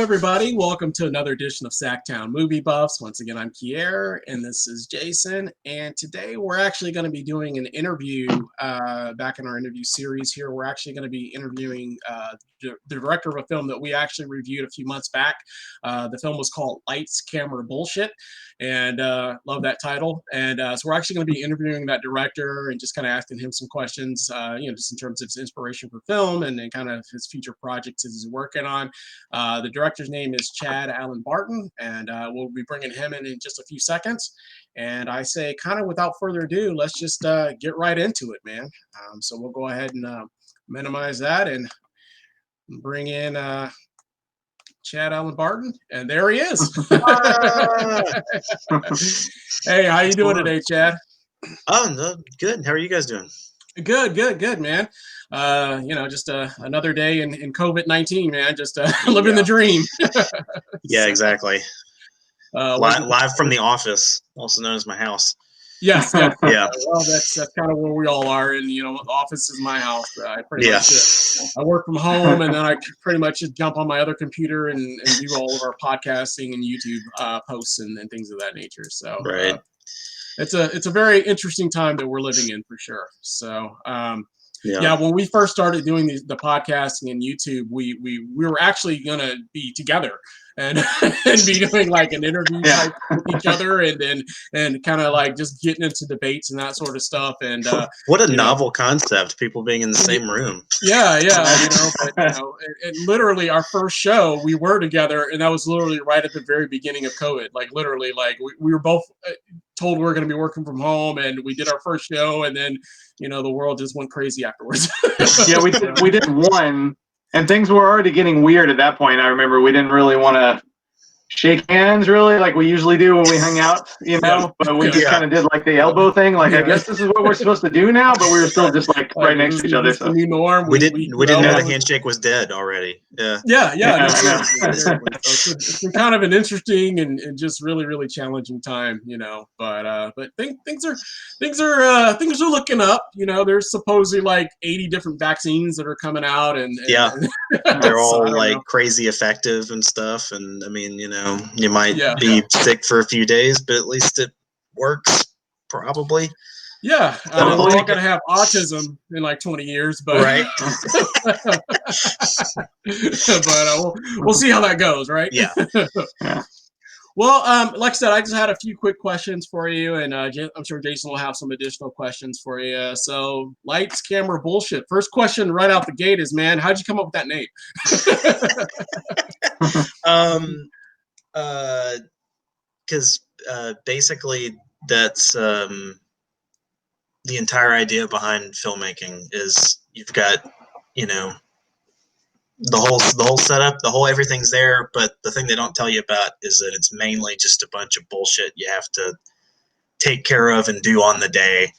everybody. Welcome to another edition of SacTown Movie Buffs. Once again, I'm Kier, and this is Jason. And today we're actually going to be doing an interview back in our interview series here. We're actually going to be interviewing the director of a film that we actually reviewed a few months back. The film was called Lights, Camera, Bullshit, and love that title. And so we're actually going to be interviewing that director and just kind of asking him some questions, just in terms of his inspiration for film and then kind of his future projects he's working on. The director's name is Allen Barton, and we'll be bringing him in just a few seconds. And I say, kind of without further ado, let's just get right into it, man. So we'll go ahead and minimize that and bring in Allen Barton, and there he is. Hey, how you doing today, Chad? Oh, no, good. How are you guys doing? Good, man. Just another day in COVID-19, man. Just living the dream. Yeah, exactly. Live from the office, also known as my house. Yes, yeah. Yeah. Well, that's kind of where we all are, and the office is my house. I pretty much I work from home, and then I pretty much just jump on my other computer and do all of our podcasting and YouTube posts and things of that nature. So right. It's a very interesting time that we're living in for sure. So when we first started doing the podcasting and YouTube, we were actually gonna be together and be doing like an interview type with each other and kind of like just getting into debates and that sort of stuff. And what a novel concept, people being in the same room. Yeah. Literally our first show we were together, and that was literally right at the very beginning of COVID. Like literally, like we were both told we were going to be working from home, and we did our first show, and then the world just went crazy afterwards. Yeah, we did one, and things were already getting weird at that point. I remember we didn't really want to shake hands really like we usually do when we hang out, but we just kind of did like the elbow thing. Like, I guess this is what we're supposed to do now, but we were still just like right next to each other. So the new norm. We didn't know the handshake was dead already. Yeah. It's been kind of an interesting and just really, really challenging time, but things are looking up. There's supposedly like 80 different vaccines that are coming out, and they're all like crazy effective and stuff. And I mean, you might be sick for a few days, but at least it works, probably. Yeah, we're all going to have autism in like 20 years, but right. But we'll see how that goes, right? Yeah. Well, like I said, I just had a few quick questions for you, and I'm sure Jason will have some additional questions for you. So, lights, camera, bullshit. First question right out the gate is, man, how'd you come up with that name? Because basically that's the entire idea behind filmmaking is you've got the whole setup, everything's there, but the thing they don't tell you about is that it's mainly just a bunch of bullshit you have to take care of and do on the day,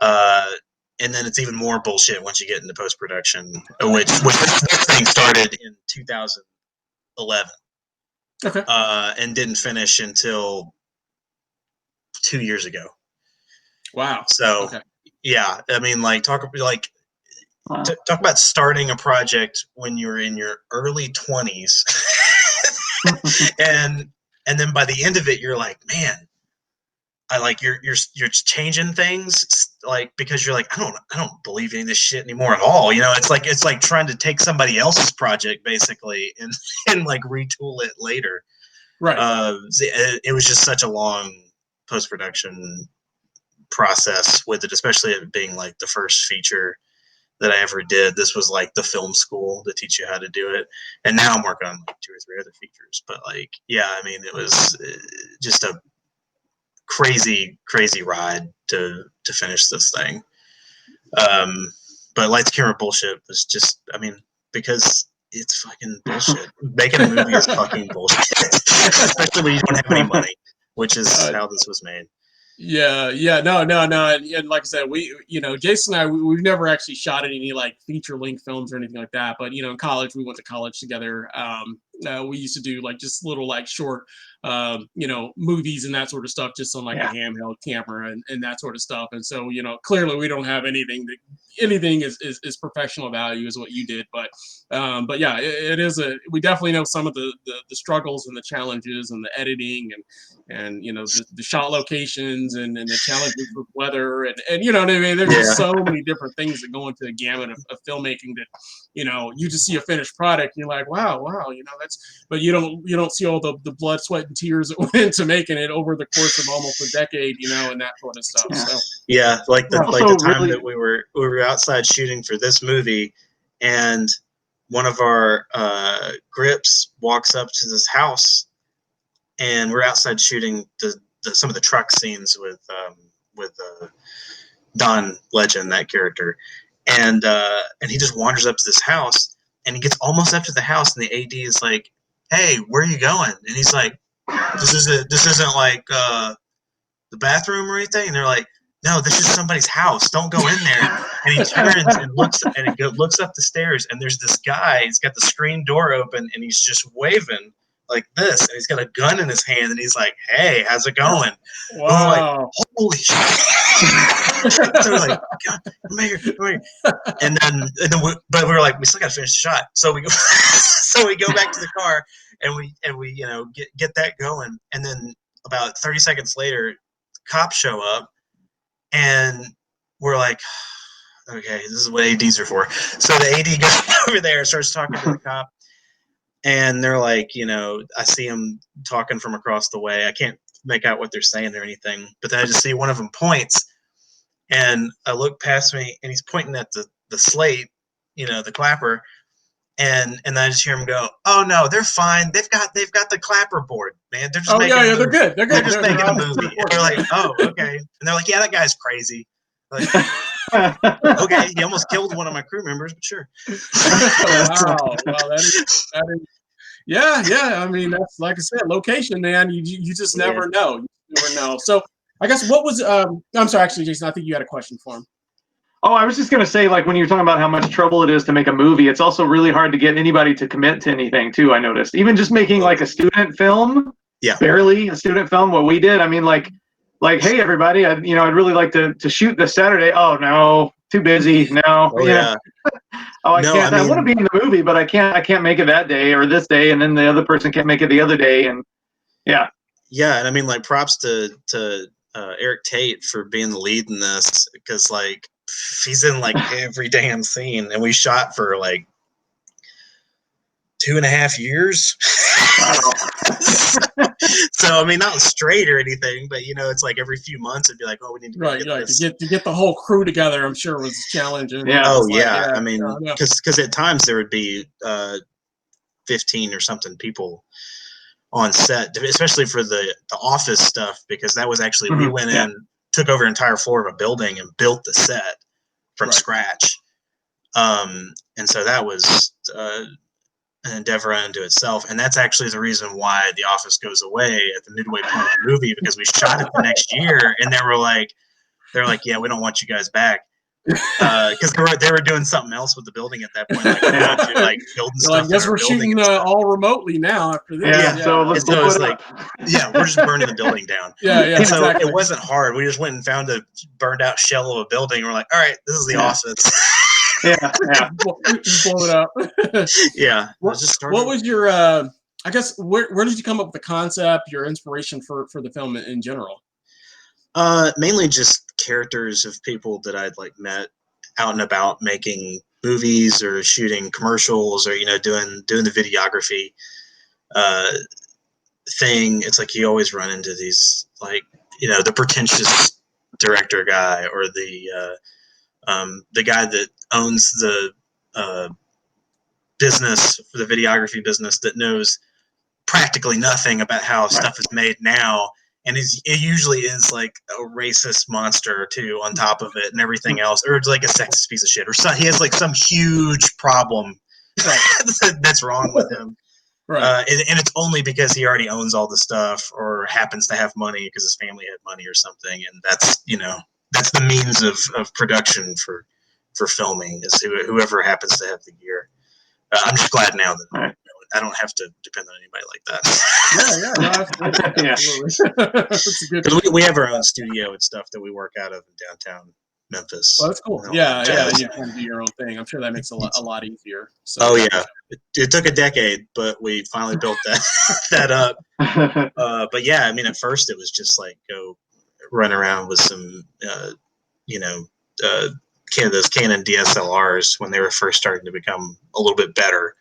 and then it's even more bullshit once you get into post-production, which this thing started in 2011. Okay. And didn't finish until 2 years ago. Wow. So, yeah, I mean, like, talk about starting a project when you're in your early 20s, and then by the end of it, you're like, man, I like you're changing things, like, because you're like, I don't believe in this shit anymore at all. It's like trying to take somebody else's project basically and like retool it later. Right. It was just such a long post-production process with it, especially it being like the first feature that I ever did. This was like the film school to teach you how to do it. And now I'm working on like 2 or 3 other features, but like, yeah, I mean, it was just a crazy ride to finish this thing. But Lights, Camera, Bullshit was just, I mean, because it's fucking bullshit. Making a movie is fucking bullshit, especially when you don't have any money, which is how this was made. No. And like I said, Jason and I, we've never actually shot any like feature length films or anything like that. But in college, we went to college together. We used to do like just little like short, movies and that sort of stuff, just on like a handheld camera and that sort of stuff. And so, clearly we don't have anything that anything is professional value is what you did. But yeah, it is we definitely know some of the struggles and the challenges and the editing and the shot locations and the challenges with weather and you know what I mean. There's just so many different things that go into the gamut of filmmaking that you just see a finished product and you're like, wow, that's, but you don't see all the blood, sweat, and tears that went into making it over the course of almost a decade, and that sort of stuff. So like the time really, that we were outside shooting for this movie, and one of our grips walks up to this house, and we're outside shooting some of the truck scenes with Don Legend, that character, and he just wanders up to this house, and he gets almost up to the house, and the AD is like, "Hey, where are you going?" And he's like, "This isn't like the bathroom or anything." And they're like, "No, this is somebody's house. Don't go in there." And he turns and looks up the stairs, and there's this guy. He's got the screen door open, and he's just waving like this, and he's got a gun in his hand, and he's like, "Hey, how's it going?" Wow! And we're like, "Holy shit!" So we're like, "God, come here. And then but we were like, we still got to finish the shot. So we go, back to the car, and we get that going, and then about 30 seconds later, cops show up, and we're like, okay, this is what ADs are for. So the AD goes over there and starts talking to the cop, and they're like, I see him talking from across the way. I can't make out what they're saying or anything, but then I just see one of them points, and I look past me, and he's pointing at the slate, the clapper, and I just hear him go, "Oh no, they're fine. They've got the clapper board, man. They're just making they're good. They're good. They're just making a movie." And they're like, "Oh, okay." And they're like, "Yeah, that guy's crazy." Like, okay, he almost killed one of my crew members, but sure. Wow, that is, yeah. I mean, that's like I said, location, man. You just never know. You never know. So I guess what was I'm sorry, actually, Jason, I think you had a question for him. Oh, I was just going to say, like, when you're talking about how much trouble it is to make a movie, it's also really hard to get anybody to commit to anything, too, I noticed. Even just making, like, a student film, barely a student film, what we did, I mean, like, hey, everybody, I'd really like to shoot this Saturday. Oh, no, too busy. No. I can't. I want to be in the movie, but I can't make it that day or this day, and then the other person can't make it the other day, and yeah, and I mean, like, props to Eric Tate for being the lead in this, because, like, he's in like every damn scene, and we shot for like 2.5 years. So I mean, not straight or anything, but it's like every few months it'd be like, "Oh, we need to get this." to get the whole crew together, I'm sure was challenging. I mean, because at times there would be 15 or something people on set, especially for the office stuff, because that was actually we went in, took over an entire floor of a building and built the set from scratch. And so that was an endeavor unto itself. And that's actually the reason why The Office goes away at the midway point of the movie, because we shot it the next year, and they were like, "Yeah, we don't want you guys back." Because they were doing something else with the building at that point, like building stuff. I guess we're shooting all remotely now after this. So let's so it's like, we're just burning the building down. And so it wasn't hard. We just went and found a burned out shell of a building. And we're like, all right, this is The Office. Just blow it up. What was your? I guess where did you come up with the concept? Your inspiration for the film in general? Mainly just characters of people that I'd like met out and about making movies or shooting commercials or doing the videography thing. It's like you always run into these, like, the pretentious director guy, or the guy that owns the business, for the videography business, that knows practically nothing about how stuff is made now. And it usually is like a racist monster or two on top of it and everything else, or it's like a sexist piece of shit, or he has like some huge problem that's wrong with him. And it's only because he already owns all the stuff, or happens to have money because his family had money or something. And that's the means of production for filming, is whoever happens to have the gear. I'm just glad now that I don't have to depend on anybody like that. That's a good. Because we have our own studio and stuff that we work out of in downtown Memphis. Well, that's cool. Yeah, you kind of do your own thing. I'm sure that makes a lot easier. So, oh yeah, it took a decade, but we finally built that up. But yeah, I mean, at first it was just like go run around with some, those Canon DSLRs when they were first starting to become a little bit better.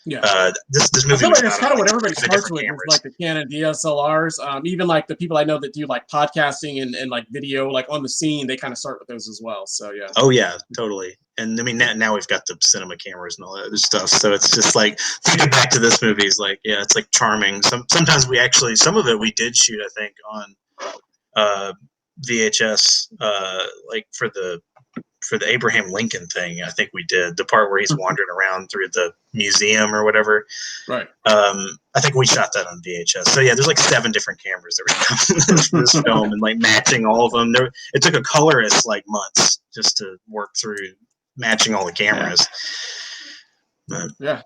Yeah. This I movie feel was like that's shot kind on of what like everybody 7 starts different with is cameras. like the Canon DSLRs. Even like the people I know that do like podcasting and like video, like on the scene, they kind of start with those as well. So yeah. Oh yeah, totally. And I mean, now we've got the cinema cameras and all that other stuff. So it's just like thinking back to this movie is like, yeah, it's like charming. Sometimes we actually, some of it we did shoot, I think, on VHS, like for the Abraham Lincoln thing. I think we did the part where he's wandering around through the museum or whatever. Right. I think we shot that on VHS. So yeah, there's like 7 different cameras that were in this film and like matching all of them. It took a colorist like months just to work through matching all the cameras. Yeah.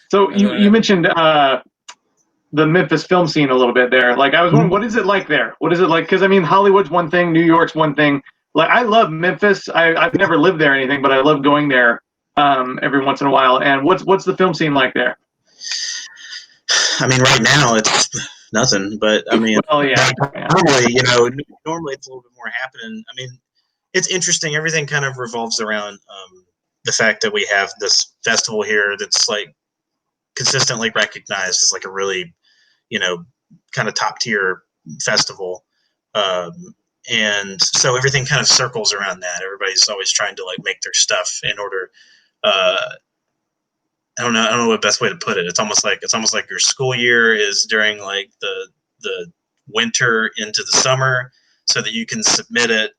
So you mentioned the Memphis film scene a little bit there. Like I was wondering, what is it like there? What is it like? Because I mean, Hollywood's one thing, New York's one thing. Like I love Memphis. I've never lived there or anything, but I love going there every once in a while. And what's the film scene like there? I mean, right now it's nothing, but I mean, well, yeah. Normally it's a little bit more happening. I mean, it's interesting. Everything kind of revolves around the fact that we have this festival here that's like consistently recognized as like a really, kind of top tier festival. And so everything kind of circles around that. Everybody's always trying to like make their stuff in order. I don't know what best way to put it. It's almost like your school year is during like the winter into the summer, so that you can submit it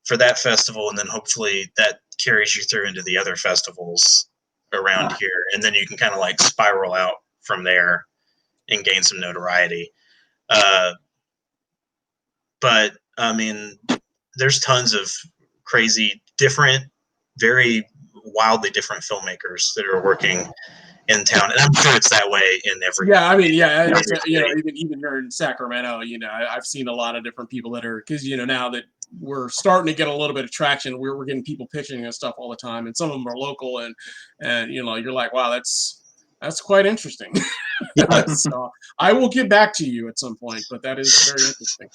for that festival, and then hopefully that carries you through into the other festivals around here, and then you can kind of like spiral out from there and gain some notoriety. But I mean, there's tons of crazy, different, very wildly different filmmakers that are working in town, and I'm sure it's that way in every. Yeah, I mean, yeah, even here in Sacramento, I've seen a lot of different people that are, because now that we're starting to get a little bit of traction, we're getting people pitching and stuff all the time, and some of them are local, and you're like, wow, that's quite interesting. So I will get back to you at some point, but that is very interesting.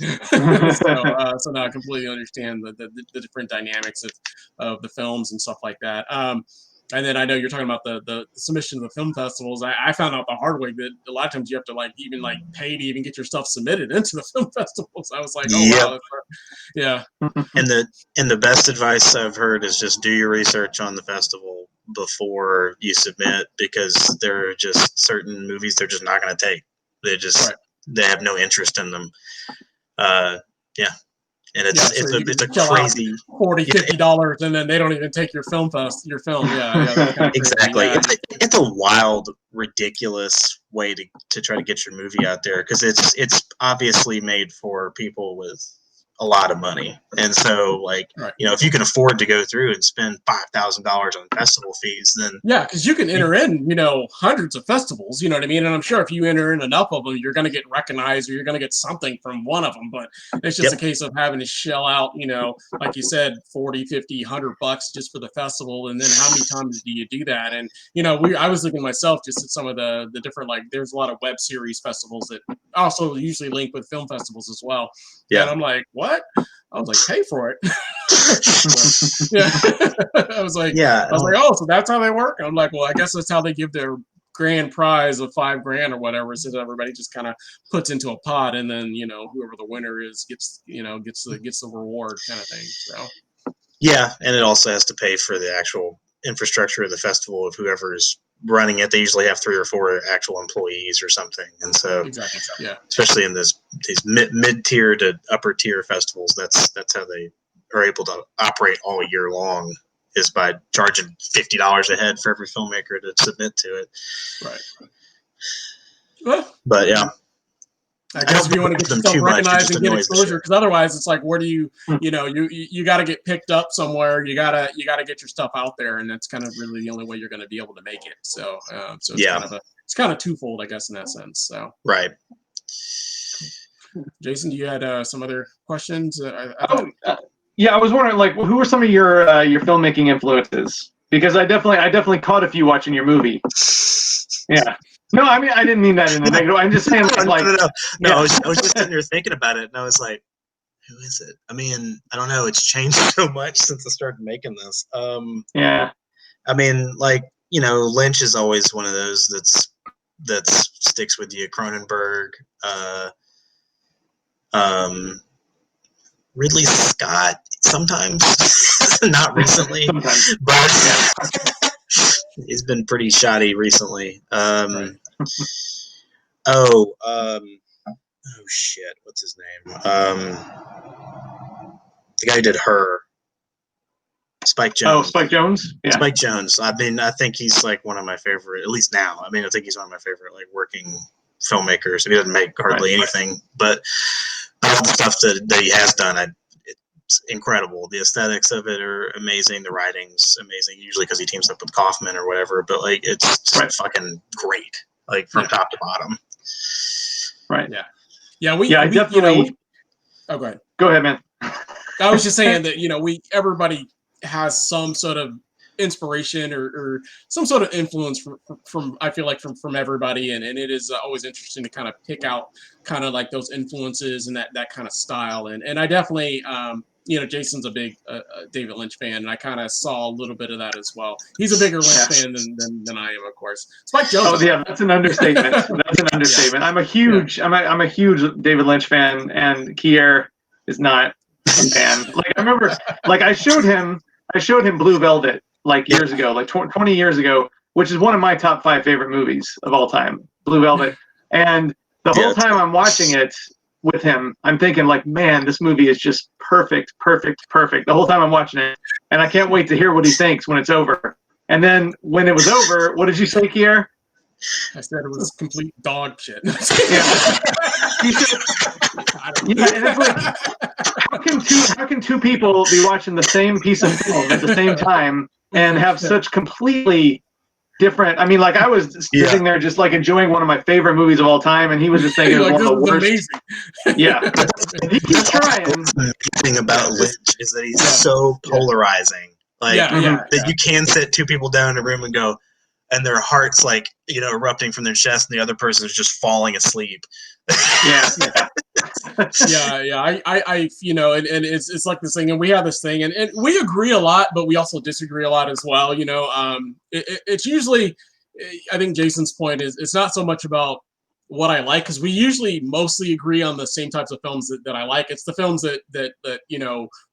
So now I completely understand the different dynamics of the films and stuff like that. And then I know you're talking about the submission to the film festivals. I found out the hard way that a lot of times you have to even pay to even get your stuff submitted into the film festivals. I was like, oh wow, yeah. And the best advice I've heard is just do your research on the festival before you submit, because there are just certain movies they're just not going to take. They have no interest in them. And it's a crazy $40-$50, and then they don't even take your film. Yeah, exactly. Yeah. It's a wild, ridiculous way to try to get your movie out there, because it's obviously made for people with a lot of money, and so if you can afford to go through and spend $5,000 on festival fees, then because you can enter in hundreds of festivals, you know what I mean, and I'm sure if you enter in enough of them, you're going to get recognized, or you're going to get something from one of them. But it's just a case of having to shell out, like you said, $40, $50, $100 just for the festival, and then how many times do you do that? And I was looking myself just at some of the different, there's a lot of web series festivals that also usually link with film festivals as well. And I'm like, what? I was like, pay for it. I was like, oh, so that's how they work. I'm like, well, I guess that's how they give their grand prize of $5,000 or whatever, so that everybody just kind of puts into a pot, and then whoever the winner is gets the reward kind of thing. So and it also has to pay for the actual infrastructure of the festival of whoever's running it. They usually have 3 or 4 actual employees or something, and so especially in these mid-tier to upper tier festivals, that's how they are able to operate all year long, is by charging $50 a head for every filmmaker to submit to it. Well, but I guess if you want to get yourself recognized and get exposure, because otherwise it's like, where do you got to get picked up somewhere. You gotta get your stuff out there, and that's kind of really the only way you're going to be able to make it. So it's kind of twofold, I guess, in that sense. So right. Jason, you had some other questions? Yeah, I was wondering, like, who were some of your filmmaking influences? Because I definitely caught a few watching your movie. Yeah. No, I mean, I didn't mean that in a negative. I'm just saying, like, no. Yeah. I was just sitting there thinking about it, and I was like, who is it? I mean, I don't know. It's changed so much since I started making this. Yeah. I mean, like, Lynch is always one of those that sticks with you. Cronenberg, Ridley Scott, sometimes, not recently, Sometimes. but he's been pretty shoddy recently. Right. Oh shit, what's his name? The guy who did Her. Spike Jonze. Oh, Spike Jonze? Yeah. Spike Jonze. I mean, I think he's like one of my favorite, at least now. I mean, I think he's one of my favorite like working filmmakers. He doesn't make hardly anything, but all the stuff that he has done, it's incredible. The aesthetics of it are amazing. The writing's amazing, usually because he teams up with Kaufman or whatever, but like it's just fucking great, like from top to bottom. Right. Yeah. Yeah, we definitely. Oh, go ahead. Go ahead, man. I was just saying that everybody has some sort of inspiration or some sort of influence from I feel like from everybody, and it is always interesting to kind of pick out kind of like those influences and that kind of style, and I definitely Jason's a big David Lynch fan, and I kind of saw a little bit of that as well. He's a bigger Lynch fan than I am, of course. Spike Jonze. Oh yeah, that's an understatement. That's an understatement. I'm a huge David Lynch fan, and Kier is not a fan. Like I remember, like I showed him Blue Velvet like years ago, like 20 years ago, which is one of my top 5 favorite movies of all time, Blue Velvet. And the whole time I'm watching it with him, I'm thinking like, man, this movie is just perfect. The whole time I'm watching it, and I can't wait to hear what he thinks when it's over. And then when it was over, what did you say, Kier? I said it was complete dog shit. And it's like, how can two people be watching the same piece of film at the same time and have such completely different? I mean, like I was sitting there just like enjoying one of my favorite movies of all time, and he was just thinking it was one of the worst. Amazing. Yeah, he keeps trying. The thing about Lynch is that he's so polarizing. Like that you can sit two people down in a room and go, and their hearts like erupting from their chest, and the other person is just falling asleep. I and it's like this thing, and we have this thing, and we agree a lot, but we also disagree a lot as well. It's usually, I think Jason's point is it's not so much about what I like, because we usually mostly agree on the same types of films that I like. It's the films that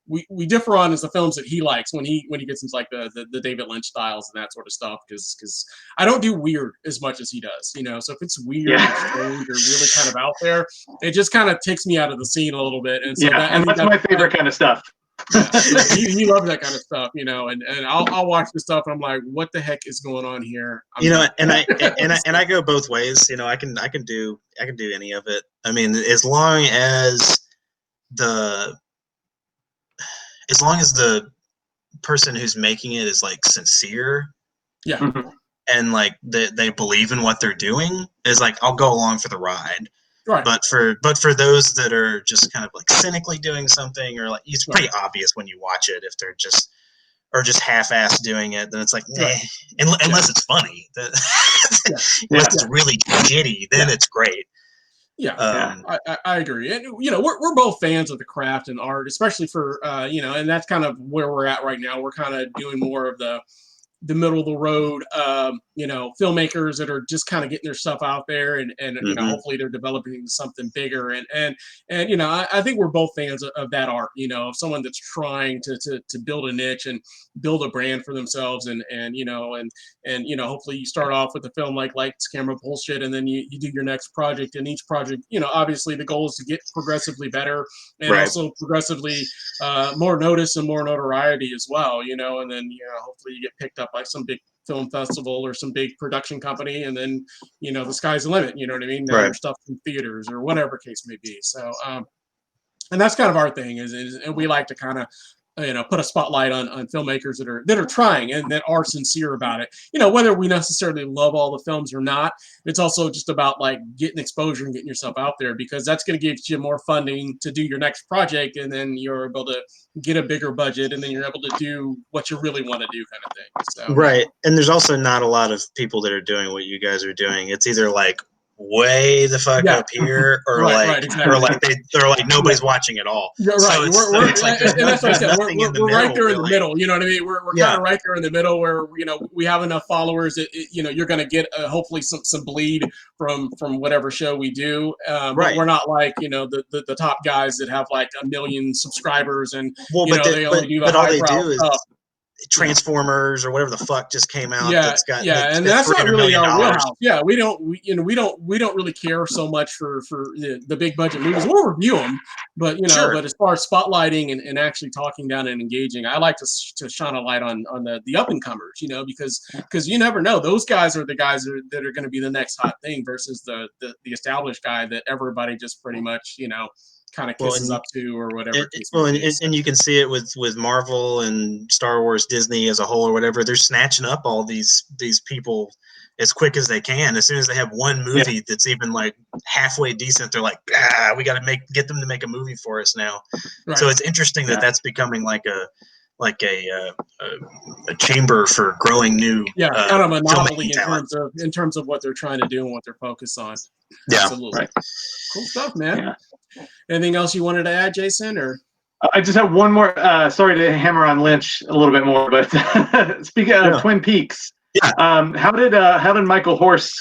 we differ on is the films that he likes when he gets into like the David Lynch styles and that sort of stuff, because I don't do weird as much as he does, so if it's weird or strange or really kind of out there, it just kind of takes me out of the scene a little bit. And so that's my favorite kind of stuff. He loves that kind of stuff, and I'll watch the stuff and I'm like, what the heck is going on here? And I go both ways. I can do any of it. I mean, as long as the person who's making it is like sincere, and like they believe in what they're doing, is like I'll go along for the ride. Right. But for those that are just kind of like cynically doing something, or like it's pretty obvious when you watch it if they're just half-assed doing it, then it's like, unless it's funny, unless it's really shitty, then it's great. I agree, and we're both fans of the craft and art, especially for and that's kind of where we're at right now. We're kind of doing more of the middle of the road, filmmakers that are just kind of getting their stuff out there, and hopefully they're developing something bigger. And I think we're both fans of that art, of someone that's trying to build a niche and build a brand for themselves, and hopefully you start off with a film like Lights, Camera, Bullshit, and then you do your next project, and each project, obviously the goal is to get progressively better, and also progressively more notice and more notoriety as well, and then hopefully you get picked up by some big film festival or some big production company, and then the sky's the limit. You know what I mean? Now your stuff in theaters or whatever case may be. So and that's kind of our thing, is and we like to kind of put a spotlight on filmmakers that are trying and that are sincere about it. Whether we necessarily love all the films or not, it's also just about like getting exposure and getting yourself out there, because that's going to give you more funding to do your next project, and then you're able to get a bigger budget, and then you're able to do what you really want to do, kind of thing. So right, and there's also not a lot of people that are doing what you guys are doing. It's either like way the fuck up here, or right, exactly. or like they're like nobody's watching at all. You're right. So it's like there's and that's what I said. nothing in the We're right middle, there in the really. middle. You know what I mean? We're kind of right there in the middle, where we have enough followers that you're going to get hopefully some bleed from whatever show we do. But we're not like the top guys that have like 1 million subscribers, and they only do the highbrow stuff. Transformers or whatever the fuck just came out. And that's not really our wheelhouse. Yeah, we don't really care so much for the big budget movies. We'll review them, but but as far as spotlighting and actually talking down and engaging, I like to shine a light on the up and comers, because you never know, those guys are the guys that are going to be the next hot thing versus the established guy that everybody just pretty much kind of kisses up to, or whatever. And you can see it with Marvel and Star Wars, Disney as a whole, or whatever. They're snatching up all these people as quick as they can. As soon as they have one movie that's even like halfway decent, they're like, we got to get them to make a movie for us now. Right. So it's interesting that that's becoming like a chamber for growing new kind of monopoly in terms of what they're trying to do and what they're focused on. Yeah, absolutely. Right. Cool stuff, man. Anything else you wanted to add, Jason? Or I just have one more. Sorry to hammer on Lynch a little bit more, but speaking of Twin Peaks, how did Michael Horse,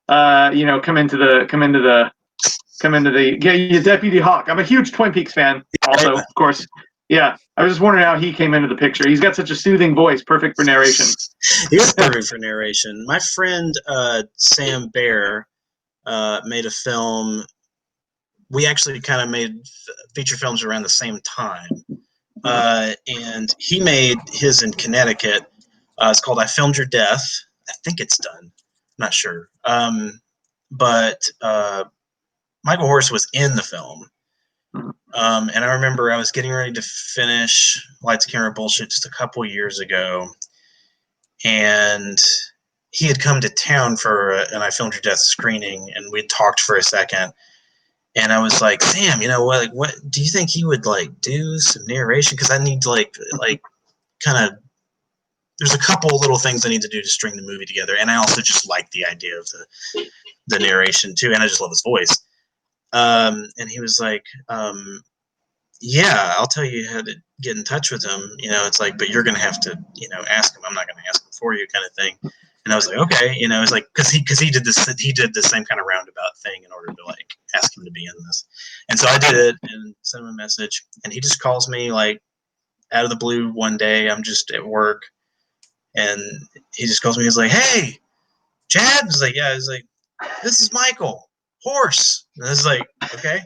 come into the Deputy Hawk? I'm a huge Twin Peaks fan, also, of course. Yeah, I was just wondering how he came into the picture. He's got such a soothing voice, perfect for narration. He is perfect for narration. My friend Sam Baer made a film. We actually kind of made feature films around the same time. And he made his in Connecticut. It's called I Filmed Your Death. I think it's done. I'm not sure. But Michael Horse was in the film. And I remember I was getting ready to finish Lights, Camera, Bullshit just a couple years ago. And he had come to town for an I Filmed Your Death screening, and we talked for a second. And I was like, Sam, what do you think he would like do some narration? Because I need to like kind of, there's a couple little things I need to do to string the movie together. And I also just like the idea of the narration too. And I just love his voice. And he was like, yeah, I'll tell you how to get in touch with him. It's like, but you're going to have to, ask him. I'm not going to ask him for you, kind of thing. And I was like, okay, it's like, cause he did the same kind of roundabout thing in order to like ask him to be in this. And so I did it and sent him a message, and he just calls me like out of the blue one day. I'm just at work, and he just calls me. He's like, hey, Chad. I was like, yeah. He's like, this is Michael Horse. And I was like, okay.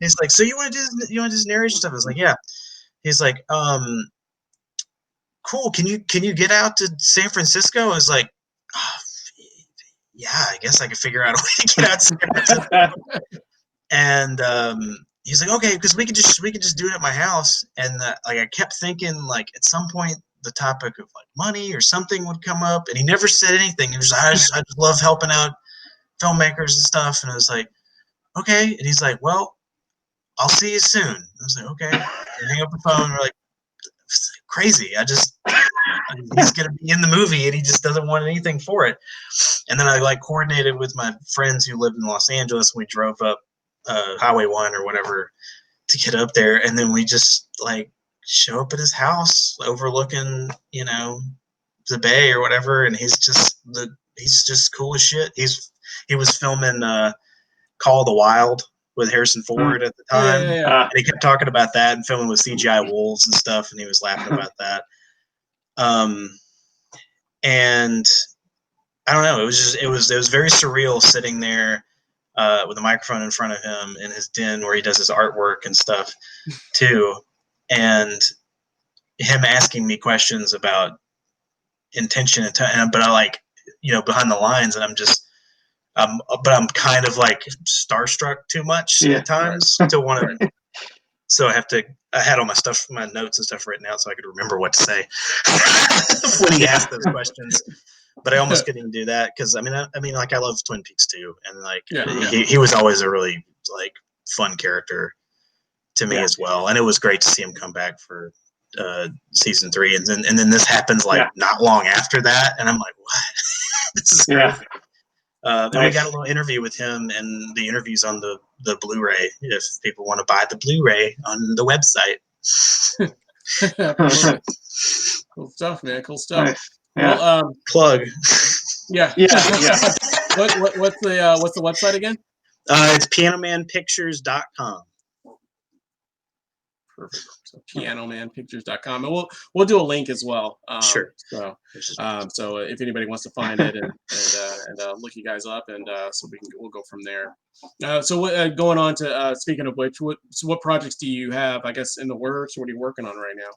He's like, so you want to do this narration stuff? I was like, yeah. He's like, cool. Can you get out to San Francisco? I was like, yeah, I guess I could figure out a way to get out to San Francisco. And he's like, okay, because we could just do it at my house. And like I kept thinking, like at some point the topic of like money or something would come up, and he never said anything. He was I just love helping out filmmakers and stuff. And I was like, okay. And he's like, well, I'll see you soon. I was like, okay. And hang up the phone. We're like, crazy. He's going to be in the movie and he just doesn't want anything for it. And then I like coordinated with my friends who lived in Los Angeles. We drove up Highway 1 or whatever to get up there. And then we just like show up at his house overlooking, the bay or whatever. And he's just cool as shit. He was filming Call of the Wild with Harrison Ford at the time. Yeah. And he kept talking about that and filming with CGI wolves and stuff, and he was laughing about that. And I don't know, it was very surreal sitting there with a microphone in front of him in his den where he does his artwork and stuff too, and him asking me questions about intention but I like, behind the lines, and but I'm kind of like starstruck too much at times to want to So I had all my stuff, my notes and stuff written out so I could remember what to say when he asked those questions. But I almost couldn't even do that because I mean, like I love Twin Peaks too, and like he was always a really like fun character to me as well, and it was great to see him come back for season 3, and then this happens like not long after that, and I'm like, what? This is crazy. And we got a little interview with him, and the interview's on the Blu-ray if people want to buy the Blu-ray on the website. Cool stuff, man. Cool stuff. Nice. Yeah. Well, plug. Yeah. What's the website again? It's pianomanpictures.com. Perfect. So pianomanpictures.com, and we'll do a link as well. Sure. So if anybody wants to find it and look you guys up, and so we'll go from there. So going on to speaking of which, what projects do you have, I guess, in the works? What are you working on right now?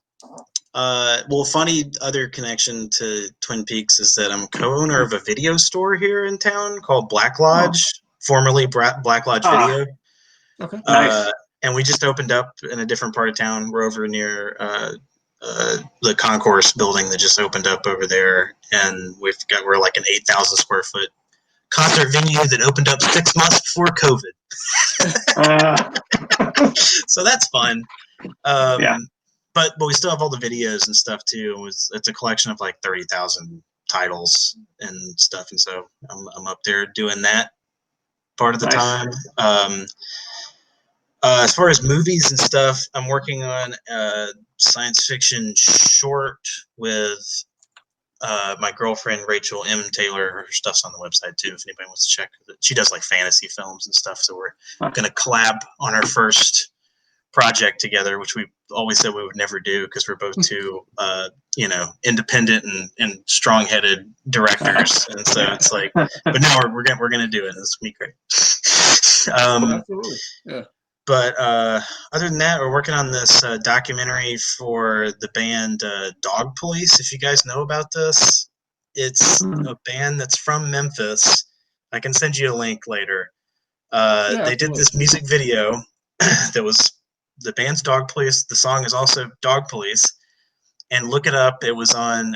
Well, funny other connection to Twin Peaks is that I'm co-owner of a video store here in town called Black Lodge, formerly Black Lodge Video. Okay. Nice. And we just opened up in a different part of town. We're over near the Concourse building that just opened up over there, and we're like an 8,000 square foot concert venue that opened up 6 months before COVID. So that's fun. But we still have all the videos and stuff too. It's a collection of like 30,000 titles and stuff, and so I'm up there doing that part of the time. As far as movies and stuff, I'm working on a science fiction short with my girlfriend Rachel M. Taylor. Her stuff's on the website too if anybody wants to check. She does like fantasy films and stuff, so we're going to collab on our first project together, which we always said we would never do because we're both too independent and strong-headed directors, and so it's like, but now we're gonna do it. It's gonna be great. Absolutely. Yeah. But other than that, we're working on this documentary for the band Dog Police. If you guys know about this, it's a band that's from Memphis. I can send you a link later. They did this music video that was the band's Dog Police. The song is also Dog Police. And look it up. It was on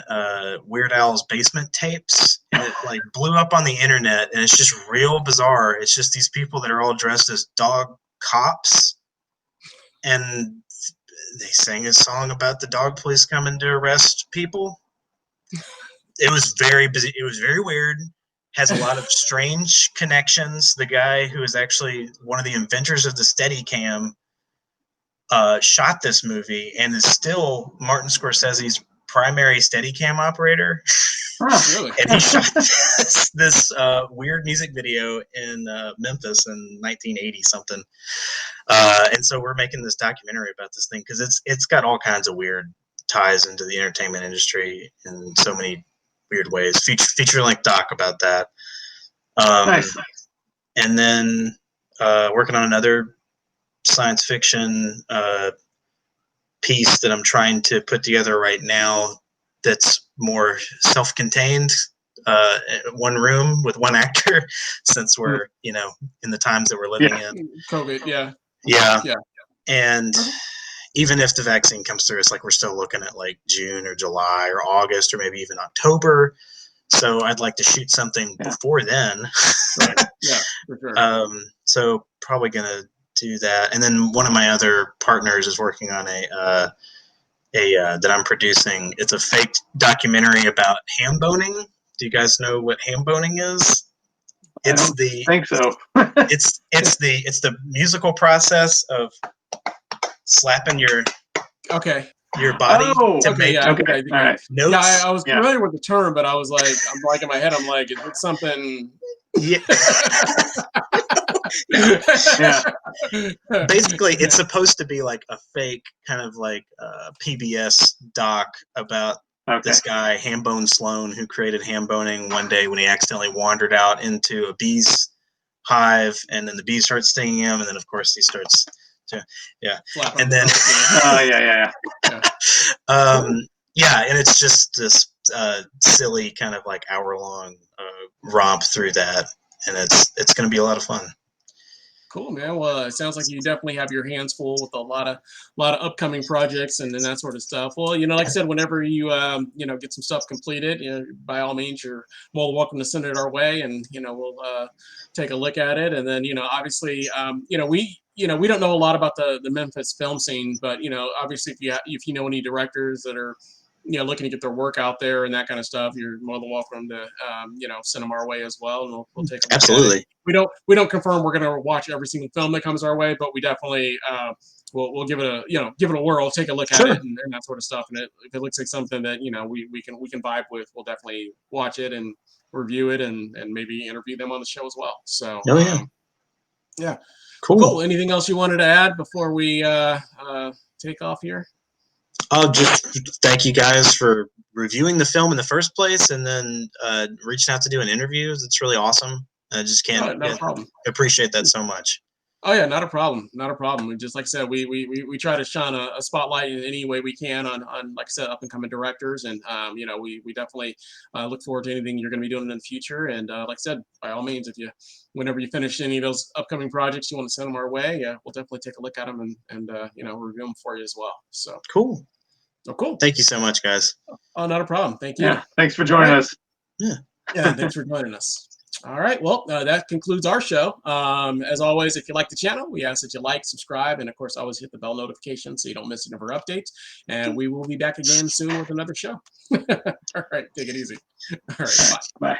Weird Al's Basement Tapes. And it like blew up on the internet. And it's just real bizarre. It's just these people that are all dressed as dog cops, and they sang a song about the dog police coming to arrest people. It was very busy. It was very weird. Has a lot of strange connections. The guy who is actually one of the inventors of the Steadicam shot this movie and is still Martin Scorsese's primary Steadicam operator. Really? And he shot this weird music video in Memphis in 1980 something. And so we're making this documentary about this thing because it's got all kinds of weird ties into the entertainment industry in so many weird ways. Feature-length doc about that. Nice. And then working on another science fiction piece that I'm trying to put together right now that's more self-contained, one room with one actor, since we're in the times that we're living in. COVID, yeah. And even if the vaccine comes through, it's like we're still looking at like June or July or August or maybe even October. So I'd like to shoot something before then. Right. Yeah, for sure. So probably gonna do that. And then one of my other partners is working on a that I'm producing. It's a fake documentary about ham boning. Do you guys know what ham boning is? I think so. it's the musical process of slapping your body to make notes. Yeah, I was familiar with the term, but I was like, in my head, I'm like, is it something? Yeah. Basically, it's supposed to be like a fake kind of like PBS doc about this guy, Hambone Sloan, who created ham boning one day when he accidentally wandered out into a bee's hive, and then the bees start stinging him, and then of course he starts to and then and it's just this silly kind of like hour-long romp through that, and it's going to be a lot of fun. Cool, man. Well, it sounds like you definitely have your hands full with a lot of upcoming projects and that sort of stuff. Well, like I said, whenever you get some stuff completed, by all means, you're more than welcome to send it our way, and we'll take a look at it. And then obviously, we don't know a lot about the Memphis film scene, but obviously, if you know any directors that are looking to get their work out there and that kind of stuff, you're more than welcome to send them our way as well, and we'll take a look Absolutely. at it. We don't confirm we're going to watch every single film that comes our way, but we definitely we'll give it a give it a whirl, take a look at it, and that sort of stuff. And if it looks like something that we can vibe with, we'll definitely watch it and review it, and maybe interview them on the show as well. So yeah, cool. Anything else you wanted to add before we take off here? I'll just thank you guys for reviewing the film in the first place, and then reaching out to doing interviews. It's really awesome. I just can't appreciate that so much. Oh yeah, not a problem, not a problem. Just like I said, we try to shine a spotlight in any way we can on like I said, up and coming directors, and we definitely look forward to anything you're going to be doing in the future. And like I said, by all means, whenever you finish any of those upcoming projects, you want to send them our way, we'll definitely take a look at them and review them for you as well. So cool. Oh, cool. Thank you so much, guys. Oh, not a problem. Thank you. Yeah, thanks for joining us. Yeah, thanks for joining us. All right, well, that concludes our show. As always, if you like the channel, we ask that you like, subscribe, and of course, always hit the bell notification so you don't miss any of our updates. And we will be back again soon with another show. All right, take it easy. All right, bye. Bye.